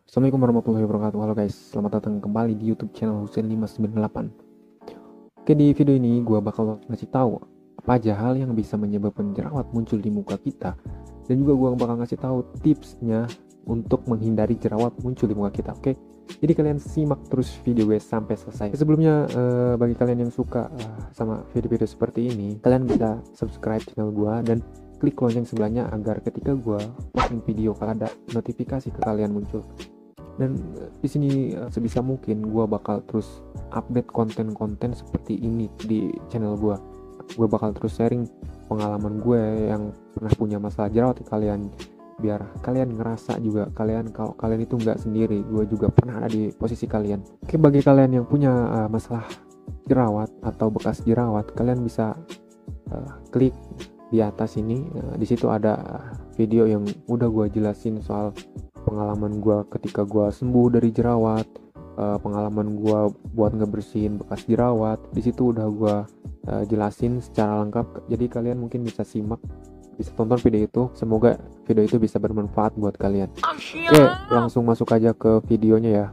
Assalamualaikum warahmatullahi wabarakatuh. Halo guys, selamat datang kembali di YouTube channel Husein 598. Oke, di video ini gue bakal ngasih tahu apa aja hal yang bisa menyebabkan jerawat muncul di muka kita, dan juga gue bakal ngasih tahu tipsnya untuk menghindari jerawat muncul di muka kita. Oke, jadi kalian simak terus video gue sampai selesai. Sebelumnya, bagi kalian yang suka sama video-video seperti ini, kalian bisa subscribe channel gue dan klik lonceng sebelahnya agar ketika gue posting video kalian ada notifikasi ke kalian muncul. Dan di sini sebisa mungkin gue bakal terus update konten-konten seperti ini di channel gue. Gue bakal terus sharing pengalaman gue yang pernah punya masalah jerawat ke kalian, biar kalian ngerasa juga kalau kalian itu nggak sendiri. Gue juga pernah ada di posisi kalian. Oke, bagi kalian yang punya masalah jerawat atau bekas jerawat, kalian bisa klik di atas ini. Di situ ada video yang udah gue jelasin soal pengalaman gue ketika gue sembuh dari jerawat, pengalaman gue buat ngebersihin bekas jerawat. Di situ udah gue jelasin secara lengkap, jadi kalian mungkin bisa simak, bisa tonton video itu. Semoga video itu bisa bermanfaat buat kalian. Oke, langsung masuk aja ke videonya ya.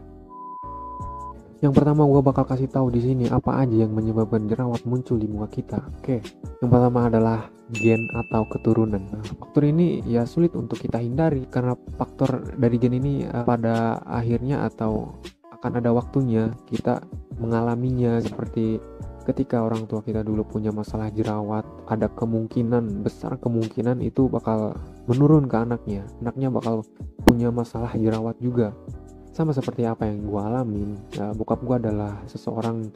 Yang pertama gue bakal kasih tahu di sini apa aja yang menyebabkan jerawat muncul di muka kita. Oke, yang pertama adalah gen atau keturunan. Nah, faktor ini ya sulit untuk kita hindari karena faktor dari gen ini pada akhirnya atau akan ada waktunya kita mengalaminya. Seperti ketika orang tua kita dulu punya masalah jerawat, ada besar kemungkinan itu bakal menurun ke anaknya. Anaknya bakal punya masalah jerawat juga. Sama seperti apa yang gue alamin. Bokap gue adalah seseorang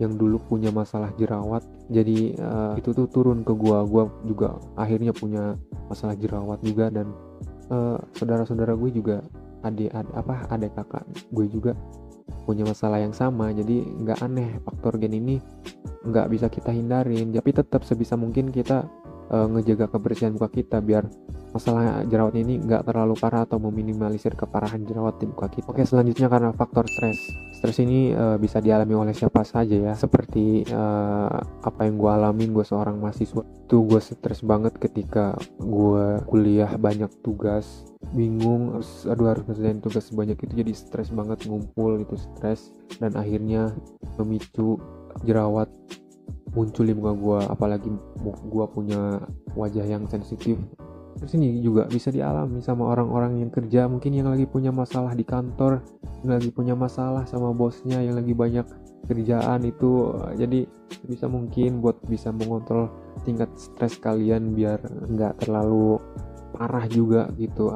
yang dulu punya masalah jerawat, jadi itu tuh turun ke gue juga akhirnya punya masalah jerawat juga. Dan saudara-saudara gue juga, adik kakak gue juga punya masalah yang sama. Jadi nggak aneh, faktor gen ini nggak bisa kita hindarin, tapi tetap sebisa mungkin kita ngejaga kebersihan muka kita biar masalah jerawat ini nggak terlalu parah atau meminimalisir keparahan jerawat di muka kita. Oke, selanjutnya karena faktor stres ini bisa dialami oleh siapa saja ya, seperti apa yang gue alamin. Gue seorang mahasiswa tuh, gue stres banget ketika gue kuliah, banyak tugas, bingung, harus ngerjain tugas sebanyak itu, jadi stres banget, ngumpul itu stres, dan akhirnya memicu jerawat muncul di muka gue. Apalagi gue punya wajah yang sensitif. Terus ini juga bisa dialami sama orang-orang yang kerja, mungkin yang lagi punya masalah di kantor, yang lagi punya masalah sama bosnya, yang lagi banyak kerjaan itu. Jadi bisa mungkin buat bisa mengontrol tingkat stres kalian biar nggak terlalu parah juga gitu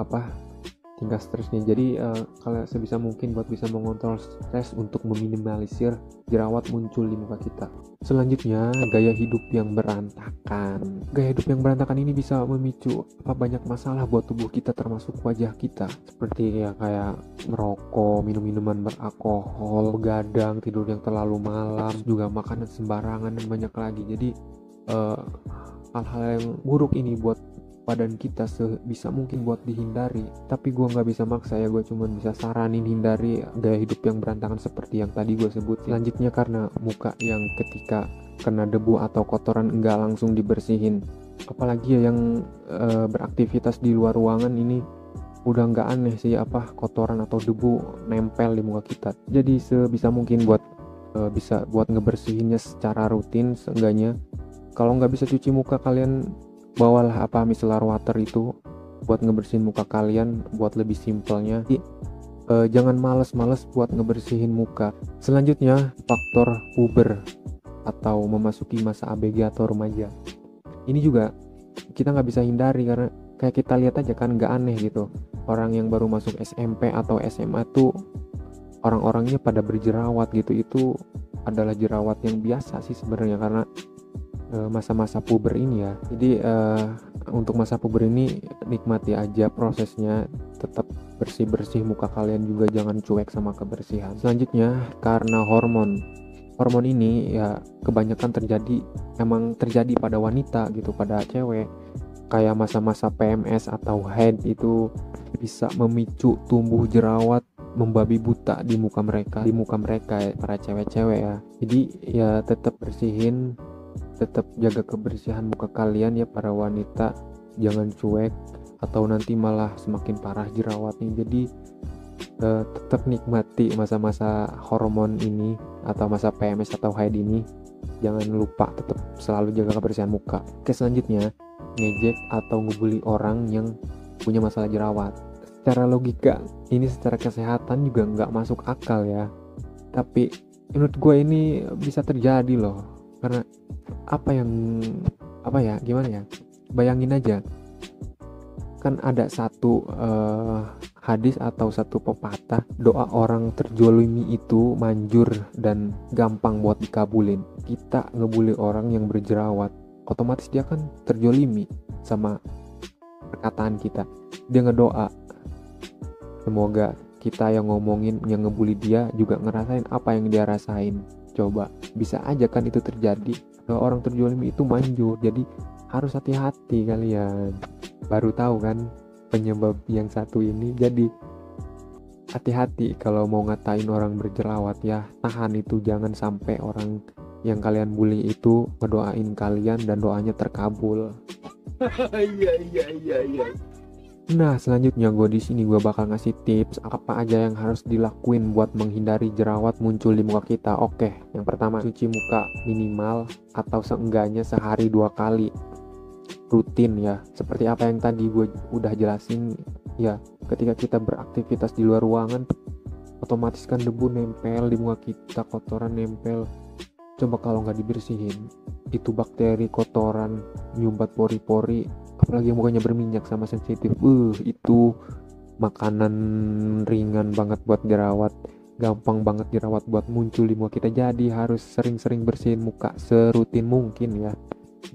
tingkat stresnya. Jadi kalau sebisa mungkin buat bisa mengontrol stres untuk meminimalisir jerawat muncul di muka kita. Selanjutnya, gaya hidup yang berantakan. Gaya hidup yang berantakan ini bisa memicu banyak masalah buat tubuh kita, termasuk wajah kita. Seperti ya kayak merokok, minum minuman beralkohol, begadang, tidur yang terlalu malam, juga makanan sembarangan, dan banyak lagi. Jadi hal-hal yang buruk ini buat badan kita sebisa mungkin buat dihindari. Tapi gue nggak bisa maksa ya, gue cuma bisa saranin hindari gaya hidup yang berantakan seperti yang tadi gue sebut. Selanjutnya karena muka yang ketika kena debu atau kotoran enggak langsung dibersihin, apalagi ya yang beraktivitas di luar ruangan, ini udah nggak aneh sih kotoran atau debu nempel di muka kita. Jadi sebisa mungkin bisa buat ngebersihinnya secara rutin. Seenggaknya kalau nggak bisa cuci muka, kalian bawalah micellar water itu buat ngebersihin muka kalian, buat lebih simpelnya. Jadi, jangan males-males buat ngebersihin muka. Selanjutnya, faktor puber atau memasuki masa ABG atau remaja. Ini juga kita nggak bisa hindari, karena kayak kita lihat aja kan, nggak aneh gitu. Orang yang baru masuk SMP atau SMA tuh orang-orangnya pada berjerawat gitu. Itu adalah jerawat yang biasa sih sebenarnya, karena masa-masa puber ini ya. Jadi untuk masa puber ini nikmati aja prosesnya, tetap bersih-bersih muka kalian juga, jangan cuek sama kebersihan. Selanjutnya karena hormon ini ya kebanyakan emang terjadi pada wanita gitu, pada cewek. Kayak masa-masa PMS atau haid itu bisa memicu tumbuh jerawat membabi buta di muka mereka ya, para cewek-cewek ya. Jadi ya tetap bersihin, tetap jaga kebersihan muka kalian ya para wanita, jangan cuek atau nanti malah semakin parah jerawatnya. Jadi tetap nikmati masa-masa hormon ini atau masa PMS atau haid ini. Jangan lupa tetap selalu jaga kebersihan muka. Oke, selanjutnya ngejek atau ngebully orang yang punya masalah jerawat. Secara logika ini, secara kesehatan juga nggak masuk akal ya, tapi menurut gue ini bisa terjadi loh. Karena gimana ya, bayangin aja, kan ada satu hadis atau satu pepatah, doa orang terjolimi itu manjur dan gampang buat dikabulin. Kita ngebully orang yang berjerawat, otomatis dia kan terjolimi sama perkataan kita. Dia ngedoa, semoga kita yang ngomongin, yang ngebully dia juga ngerasain apa yang dia rasain. Coba, bisa aja kan itu terjadi. Orang terjolimi itu manjur, jadi harus hati-hati kalian. Baru tahu kan penyebab yang satu ini, jadi hati-hati kalau mau ngatain orang berjerawat ya. Tahan itu, jangan sampai orang yang kalian bully itu ngedoain kalian dan doanya terkabul. Iya. Nah, selanjutnya gue di sini bakal ngasih tips apa aja yang harus dilakuin buat menghindari jerawat muncul di muka kita. Oke, yang pertama, cuci muka minimal atau seenggaknya sehari 2 kali. Rutin ya, seperti apa yang tadi gue udah jelasin ya. Ketika kita beraktivitas di luar ruangan, otomatis kan debu nempel di muka kita, kotoran nempel. Coba kalau nggak dibersihin, itu bakteri kotoran nyumbat pori-pori, apalagi yang mukanya berminyak sama sensitif. Itu makanan ringan banget buat jerawat. Gampang banget jerawat buat muncul di muka kita. Jadi harus sering-sering bersihin muka serutin mungkin ya.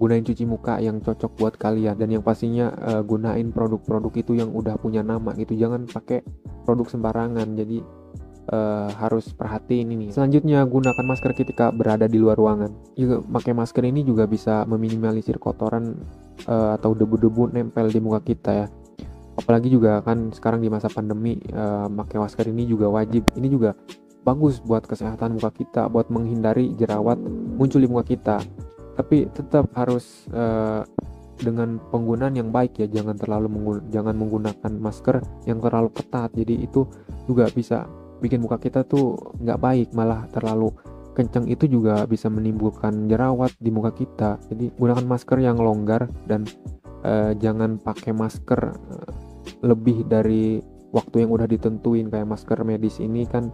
Gunain cuci muka yang cocok buat kalian, dan yang pastinya gunain produk-produk itu yang udah punya nama gitu. Jangan pakai produk sembarangan. Jadi harus perhatiin ini. Selanjutnya, gunakan masker ketika berada di luar ruangan. Juga pakai masker ini juga bisa meminimalisir kotoran atau debu-debu nempel di muka kita ya. Apalagi juga kan sekarang di masa pandemi, pakai masker ini juga wajib. Ini juga bagus buat kesehatan muka kita, buat menghindari jerawat muncul di muka kita. Tapi tetap harus dengan penggunaan yang baik ya. Jangan menggunakan masker yang terlalu ketat. Jadi itu juga bisa bikin muka kita tuh nggak baik, malah terlalu kencang itu juga bisa menimbulkan jerawat di muka kita. Jadi gunakan masker yang longgar, dan jangan pakai masker lebih dari waktu yang udah ditentuin. Kayak masker medis ini kan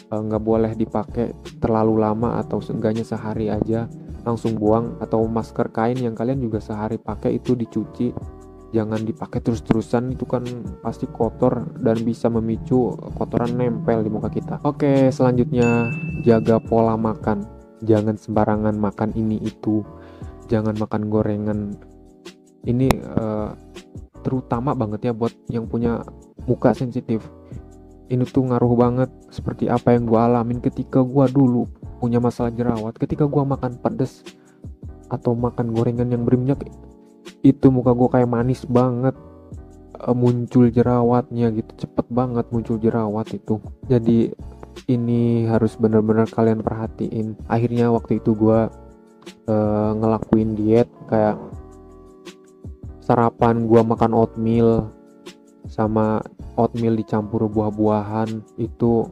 nggak boleh dipakai terlalu lama, atau seenggaknya sehari aja langsung buang. Atau masker kain yang kalian juga sehari pakai itu dicuci, jangan dipakai terus-terusan, itu kan pasti kotor dan bisa memicu kotoran nempel di muka kita. Oke, selanjutnya jaga pola makan. Jangan sembarangan makan ini itu. Jangan makan gorengan. Ini terutama banget ya buat yang punya muka sensitif. Ini tuh ngaruh banget, seperti apa yang gue alamin ketika gue dulu punya masalah jerawat. Ketika gue makan pedas atau makan gorengan yang berminyak, itu muka gue kayak manis banget, muncul jerawatnya gitu, cepet banget muncul jerawat itu. Jadi ini harus benar-benar kalian perhatiin. Akhirnya waktu itu gue ngelakuin diet, kayak sarapan gue makan oatmeal sama oatmeal dicampur buah-buahan. Itu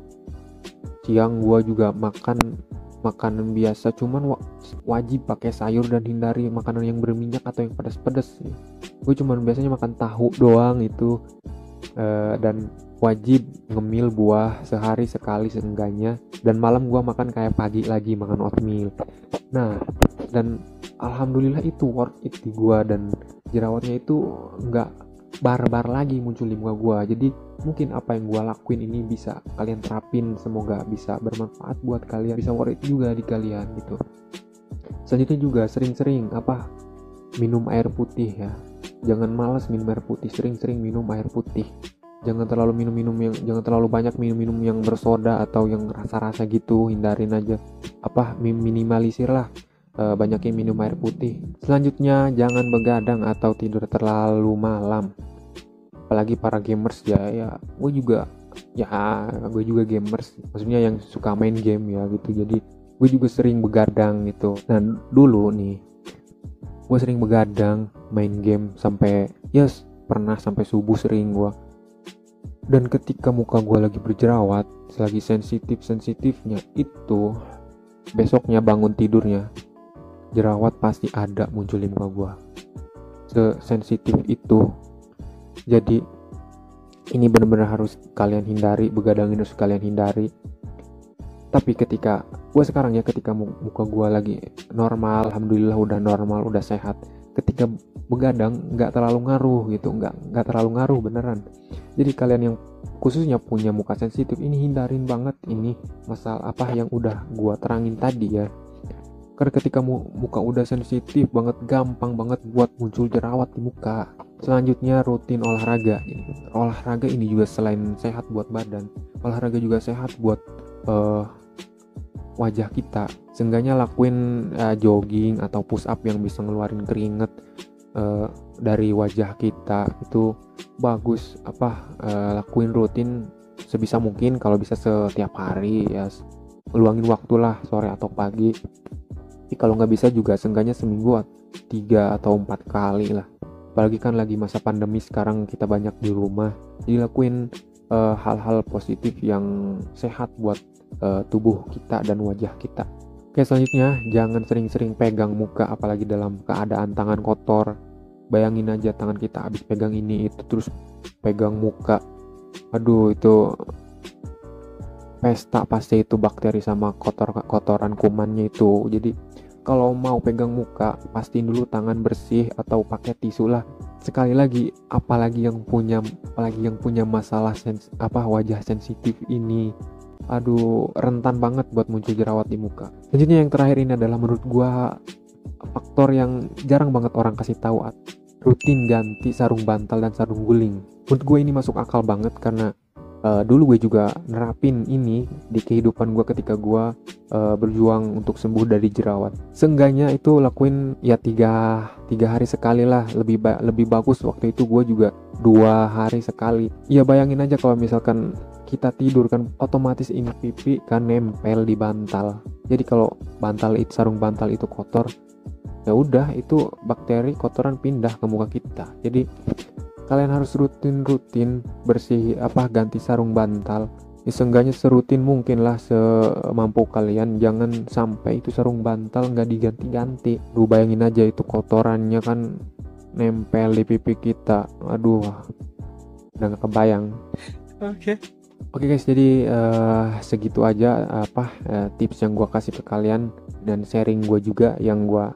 siang gue juga makan makanan biasa, cuman wajib pakai sayur dan hindari makanan yang berminyak atau yang pedas-pedas. Gue cuman biasanya makan tahu doang itu, dan wajib ngemil buah sehari sekali seenggaknya, dan malam gue makan kayak pagi lagi makan oatmeal. Nah, dan alhamdulillah itu worth it di gue, dan jerawatnya itu nggak barbar lagi muncul di muka gue. Jadi mungkin apa yang gue lakuin ini bisa kalian terapin, semoga bisa bermanfaat buat kalian, bisa worth it juga di kalian gitu. Selanjutnya juga sering-sering minum air putih ya. Jangan malas minum air putih, sering-sering minum air putih. Jangan terlalu jangan terlalu banyak minum yang bersoda atau yang rasa-rasa gitu, hindarin aja. Minimalisir lah, banyakin minum air putih. Selanjutnya, jangan begadang atau tidur terlalu malam. Apalagi para gamers ya gue juga gamers, maksudnya yang suka main game ya gitu. Jadi gue juga sering begadang gitu. Nah, dulu nih gue sering begadang main game sampai pernah sampai subuh sering gue. Dan ketika muka gue lagi berjerawat, lagi sensitifnya itu, besoknya bangun tidurnya jerawat pasti ada muncul di muka gue. Sesensitif itu. Jadi ini benar-benar harus kalian hindari, begadang ini harus kalian hindari. Tapi ketika gue sekarang ya, ketika muka gue lagi normal, alhamdulillah udah normal, udah sehat. Ketika begadang nggak terlalu ngaruh gitu, nggak terlalu ngaruh beneran. Jadi kalian yang khususnya punya muka sensitif ini hindarin banget ini masalah apa yang udah gue terangin tadi ya. Karena ketika muka udah sensitif banget, gampang banget buat muncul jerawat di muka. Selanjutnya rutin olahraga. Olahraga ini juga selain sehat buat badan, olahraga juga sehat buat wajah kita. Seenggaknya lakuin jogging atau push up yang bisa ngeluarin keringet dari wajah kita, itu bagus. Lakuin rutin sebisa mungkin, kalau bisa setiap hari ya, luangin waktu lah sore atau pagi. Tapi kalau nggak bisa juga seenggaknya seminggu 3 atau 4 kali lah. Apalagi kan lagi masa pandemi sekarang, kita banyak di rumah, jadi lakuin hal-hal positif yang sehat buat tubuh kita dan wajah kita. Oke, selanjutnya jangan sering-sering pegang muka, apalagi dalam keadaan tangan kotor. Bayangin aja tangan kita habis pegang ini itu terus pegang muka, aduh itu pesta pasti itu bakteri sama kotoran kumannya itu. Jadi kalau mau pegang muka, pastiin dulu tangan bersih atau pakai tisu lah. Sekali lagi, apalagi yang punya masalah wajah sensitif ini, aduh rentan banget buat muncul jerawat di muka. Selanjutnya yang terakhir ini adalah menurut gua faktor yang jarang banget orang kasih tahu, rutin ganti sarung bantal dan sarung guling. Menurut gue ini masuk akal banget karena dulu gue juga nerapin ini di kehidupan gue ketika gue berjuang untuk sembuh dari jerawat. Seenggaknya itu lakuin ya 3 hari sekali lah, lebih bagus. Waktu itu gue juga 2 hari sekali. Ya bayangin aja kalau misalkan kita tidur kan otomatis ini pipi kan nempel di bantal. Jadi kalau sarung bantal itu kotor, ya udah itu bakteri kotoran pindah ke muka kita. Jadi kalian harus rutin bersih ganti sarung bantal. Seenggaknya serutin mungkin lah, semampu kalian. Jangan sampai itu sarung bantal nggak diganti-ganti. Lu bayangin aja itu kotorannya kan nempel di pipi kita. Aduh, udah nggak kebayang. Oke guys, jadi segitu aja tips yang gue kasih ke kalian dan sharing gue juga yang gue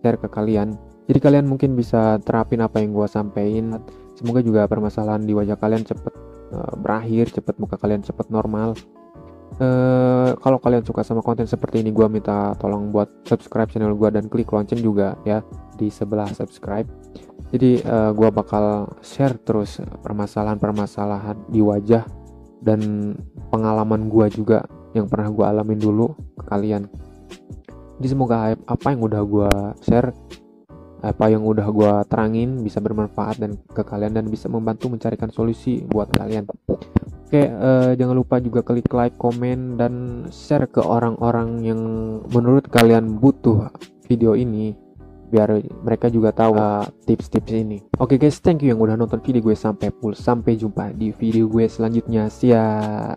share ke kalian. Jadi kalian mungkin bisa terapin apa yang gue sampein. Semoga juga permasalahan di wajah kalian cepet berakhir, cepet muka kalian cepet normal. Kalau kalian suka sama konten seperti ini, gue minta tolong buat subscribe channel gue dan klik lonceng juga ya di sebelah subscribe. Jadi gue bakal share terus permasalahan di wajah dan pengalaman gue juga yang pernah gue alamin dulu ke kalian. Jadi semoga apa yang udah gue share, apa yang udah gue terangin bisa bermanfaat dan ke kalian dan bisa membantu mencarikan solusi buat kalian. Oke, jangan lupa juga klik like, komen, dan share ke orang-orang yang menurut kalian butuh video ini biar mereka juga tahu tips-tips ini. Oke guys, thank you yang udah nonton video gue sampai full. Sampai jumpa di video gue selanjutnya. See ya.